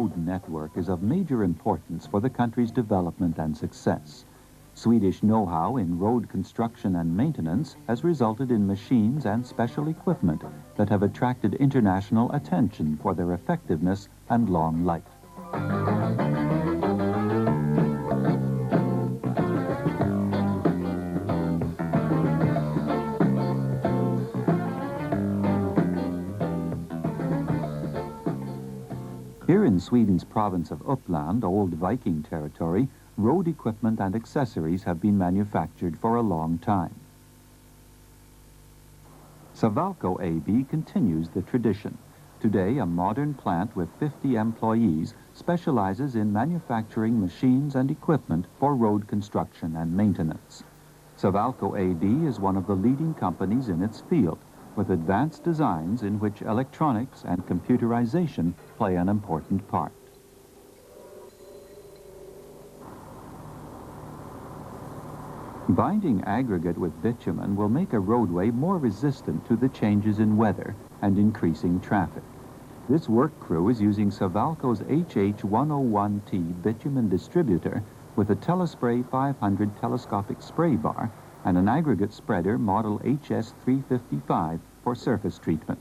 road network is of major importance for the country's development and success. Swedish know-how in road construction and maintenance has resulted in machines and special equipment that have attracted international attention for their effectiveness and long life. Here in Sweden's province of Uppland, old Viking territory, road equipment and accessories have been manufactured for a long time. Savalco AB continues the tradition. Today, a modern plant with 50 employees specializes in manufacturing machines and equipment for road construction and maintenance. Savalco AB is one of the leading companies in its field, with advanced designs in which electronics and computerization play an important part. Binding aggregate with bitumen will make a roadway more resistant to the changes in weather and increasing traffic. This work crew is using Savalco's HH101T bitumen distributor with a Telespray 500 telescopic spray bar and an aggregate spreader model HS355 for surface treatment.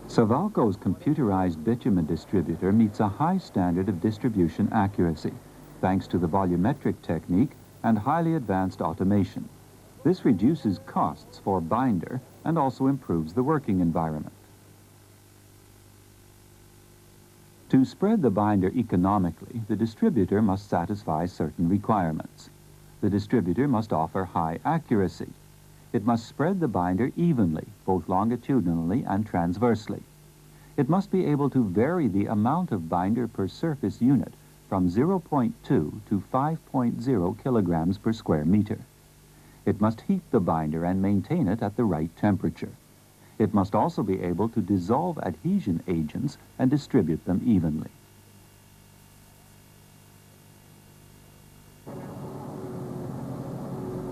Savalco's computerized bitumen distributor meets a high standard of distribution accuracy, thanks to the volumetric technique and highly advanced automation. This reduces costs for binder and also improves the working environment. To spread the binder economically, the distributor must satisfy certain requirements. The distributor must offer high accuracy. It must spread the binder evenly, both longitudinally and transversely. It must be able to vary the amount of binder per surface unit from 0.2 to 5.0 kilograms per square meter. It must heat the binder and maintain it at the right temperature. It must also be able to dissolve adhesion agents and distribute them evenly.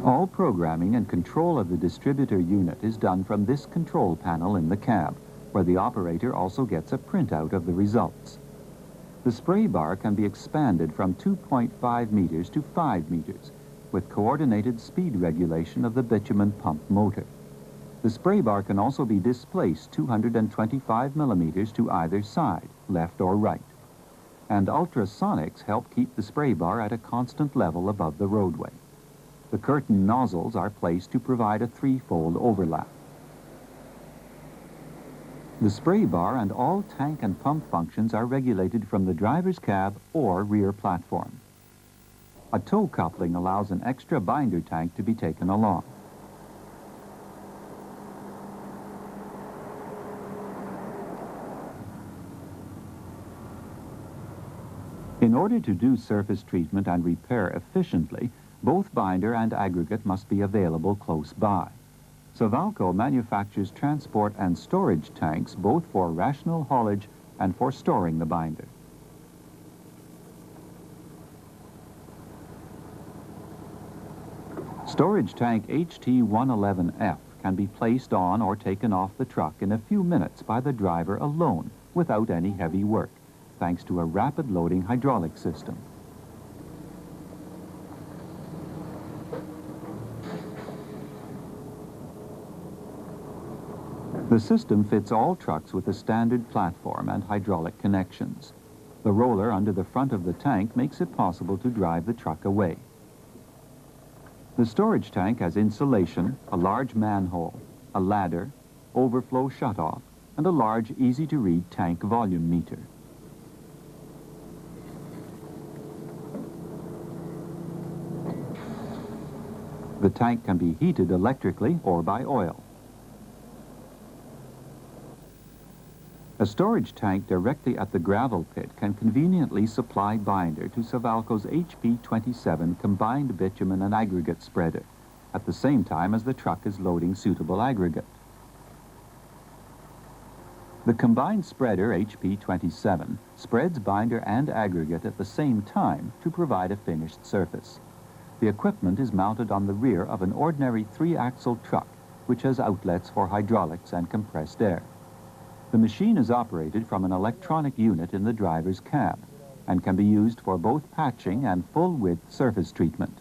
All programming and control of the distributor unit is done from this control panel in the cab, where the operator also gets a printout of the results. The spray bar can be expanded from 2.5 meters to 5 meters, with coordinated speed regulation of the bitumen pump motor. The spray bar can also be displaced 225 millimeters to either side, left or right. And ultrasonics help keep the spray bar at a constant level above the roadway. The curtain nozzles are placed to provide a threefold overlap. The spray bar and all tank and pump functions are regulated from the driver's cab or rear platform. A tow coupling allows an extra binder tank to be taken along. In order to do surface treatment and repair efficiently, both binder and aggregate must be available close by. Savalco manufactures transport and storage tanks both for rational haulage and for storing the binder. Storage tank HT111F can be placed on or taken off the truck in a few minutes by the driver alone without any heavy work, thanks to a rapid loading hydraulic system. The system fits all trucks with a standard platform and hydraulic connections. The roller under the front of the tank makes it possible to drive the truck away. The storage tank has insulation, a large manhole, a ladder, overflow shutoff, and a large, easy-to-read tank volume meter. The tank can be heated electrically or by oil. A storage tank directly at the gravel pit can conveniently supply binder to Savalco's HP27 combined bitumen and aggregate spreader, at the same time as the truck is loading suitable aggregate. The combined spreader HP27 spreads binder and aggregate at the same time to provide a finished surface. The equipment is mounted on the rear of an ordinary 3-axle truck, which has outlets for hydraulics and compressed air. The machine is operated from an electronic unit in the driver's cab and can be used for both patching and full-width surface treatment.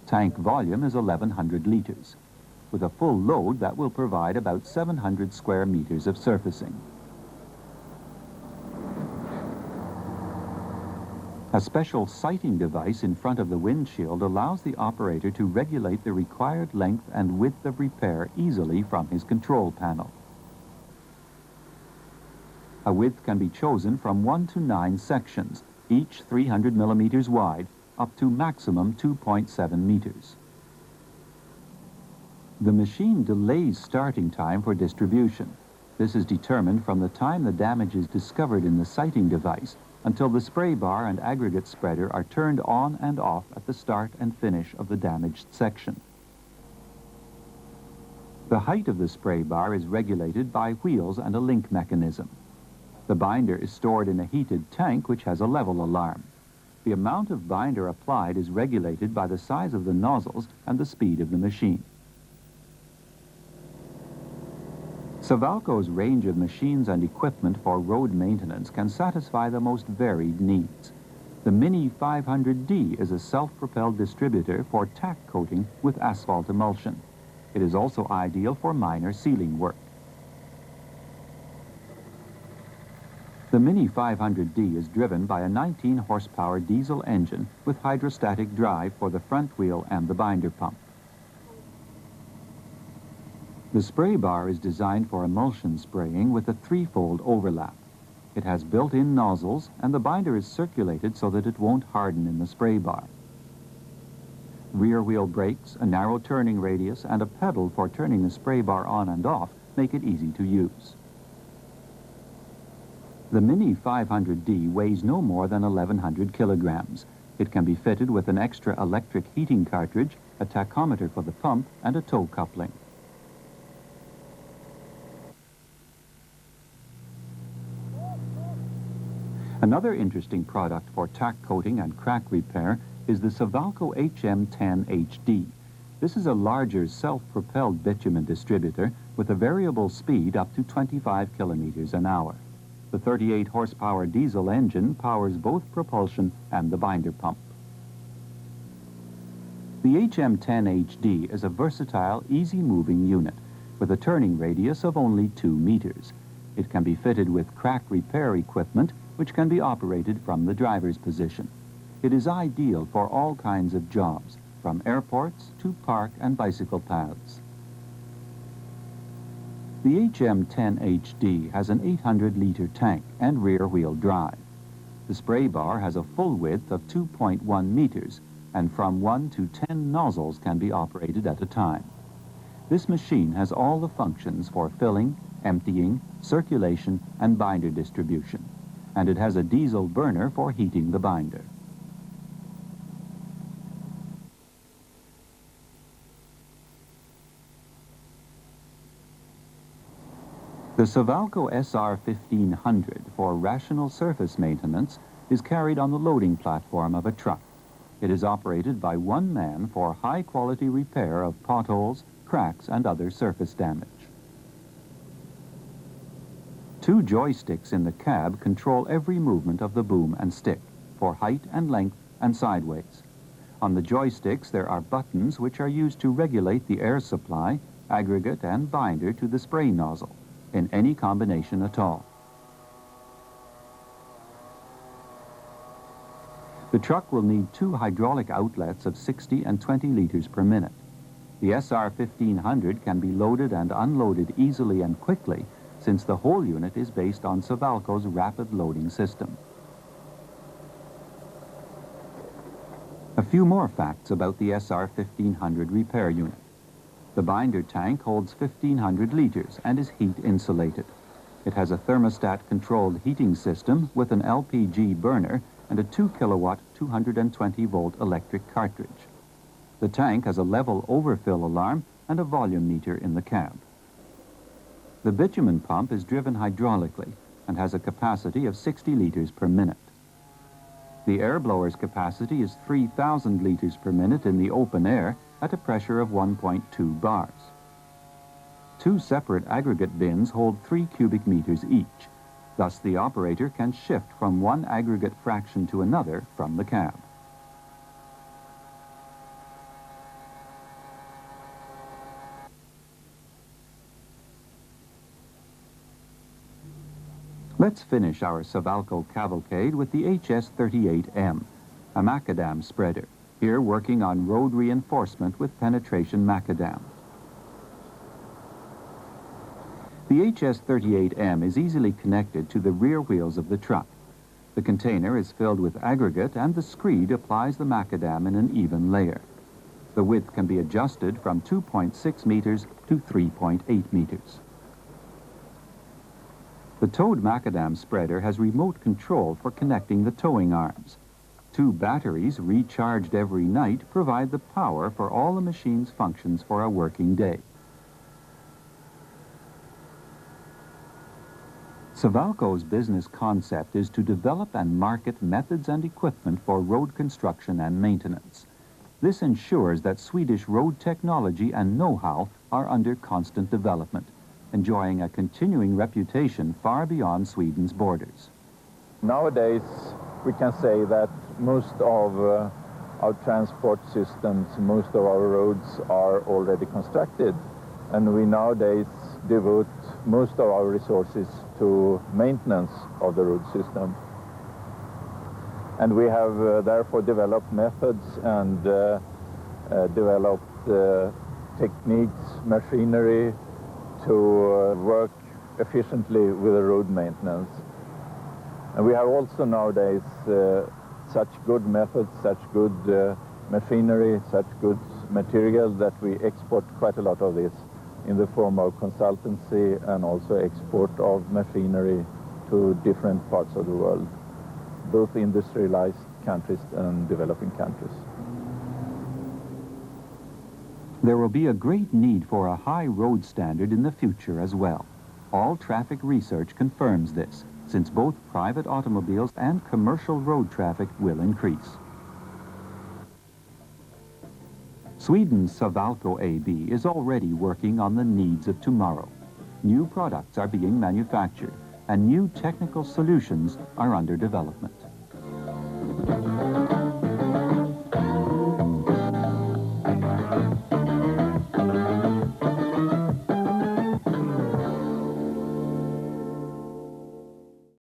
Tank volume is 1,100 liters. With a full load, that will provide about 700 square meters of surfacing. A special sighting device in front of the windshield allows the operator to regulate the required length and width of repair easily from his control panel. A width can be chosen from 1 to 9 sections, each 300 millimeters wide, up to maximum 2.7 meters. The machine delays starting time for distribution. This is determined from the time the damage is discovered in the sighting device until the spray bar and aggregate spreader are turned on and off at the start and finish of the damaged section. The height of the spray bar is regulated by wheels and a link mechanism. The binder is stored in a heated tank which has a level alarm. The amount of binder applied is regulated by the size of the nozzles and the speed of the machine. Savalco's range of machines and equipment for road maintenance can satisfy the most varied needs. The Mini 500D is a self-propelled distributor for tack coating with asphalt emulsion. It is also ideal for minor sealing work. The Mini 500D is driven by a 19-horsepower diesel engine with hydrostatic drive for the front wheel and the binder pump. The spray bar is designed for emulsion spraying with a threefold overlap. It has built-in nozzles, and the binder is circulated so that it won't harden in the spray bar. Rear wheel brakes, a narrow turning radius, and a pedal for turning the spray bar on and off make it easy to use. The Mini 500D weighs no more than 1,100 kilograms. It can be fitted with an extra electric heating cartridge, a tachometer for the pump, and a tow coupling. Another interesting product for tack coating and crack repair is the Savalco HM10HD. This is a larger self-propelled bitumen distributor with a variable speed up to 25 kilometers an hour. The 38-horsepower diesel engine powers both propulsion and the binder pump. The HM10HD is a versatile, easy-moving unit with a turning radius of only 2 meters. It can be fitted with crack repair equipment which can be operated from the driver's position. It is ideal for all kinds of jobs, from airports to park and bicycle paths. The HM10HD has an 800-liter tank and rear-wheel drive. The spray bar has a full width of 2.1 meters, and from 1 to 10 nozzles can be operated at a time. This machine has all the functions for filling, emptying, circulation, and binder distribution, and it has a diesel burner for heating the binder. The Savalco SR1500 for rational surface maintenance is carried on the loading platform of a truck. It is operated by one man for high-quality repair of potholes, cracks, and other surface damage. 2 joysticks in the cab control every movement of the boom and stick, for height and length and sideways. On the joysticks there are buttons which are used to regulate the air supply, aggregate, and binder to the spray nozzle, in any combination at all. The truck will need 2 hydraulic outlets of 60 and 20 liters per minute. The SR1500 can be loaded and unloaded easily and quickly, since the whole unit is based on Savalco's rapid loading system. A few more facts about the SR1500 repair unit. The binder tank holds 1,500 liters and is heat insulated. It has a thermostat-controlled heating system with an LPG burner and a 2-kilowatt, 220-volt electric cartridge. The tank has a level overfill alarm and a volume meter in the cab. The bitumen pump is driven hydraulically and has a capacity of 60 liters per minute. The air blower's capacity is 3,000 liters per minute in the open air at a pressure of 1.2 bars. 2 separate aggregate bins hold 3 cubic meters each. Thus, the operator can shift from one aggregate fraction to another from the cab. Let's finish our Savalco cavalcade with the HS-38M, a macadam spreader, here working on road reinforcement with penetration macadam. The HS-38M is easily connected to the rear wheels of the truck. The container is filled with aggregate and the screed applies the macadam in an even layer. The width can be adjusted from 2.6 meters to 3.8 meters. The towed macadam spreader has remote control for connecting the towing arms. 2 batteries recharged every night provide the power for all the machine's functions for a working day. Savalco's business concept is to develop and market methods and equipment for road construction and maintenance. This ensures that Swedish road technology and know-how are under constant development, enjoying a continuing reputation far beyond Sweden's borders. Nowadays, we can say that most of our transport systems, most of our roads are already constructed, and we nowadays devote most of our resources to maintenance of the road system. And we have therefore developed methods and developed techniques, machinery to work efficiently with the road maintenance. And we have also nowadays such good methods, such good machinery, such good material that we export quite a lot of this in the form of consultancy and also export of machinery to different parts of the world, both industrialized countries and developing countries. There will be a great need for a high road standard in the future as well. All traffic research confirms this, since both private automobiles and commercial road traffic will increase. Sweden's Savalco AB is already working on the needs of tomorrow. New products are being manufactured, and new technical solutions are under development.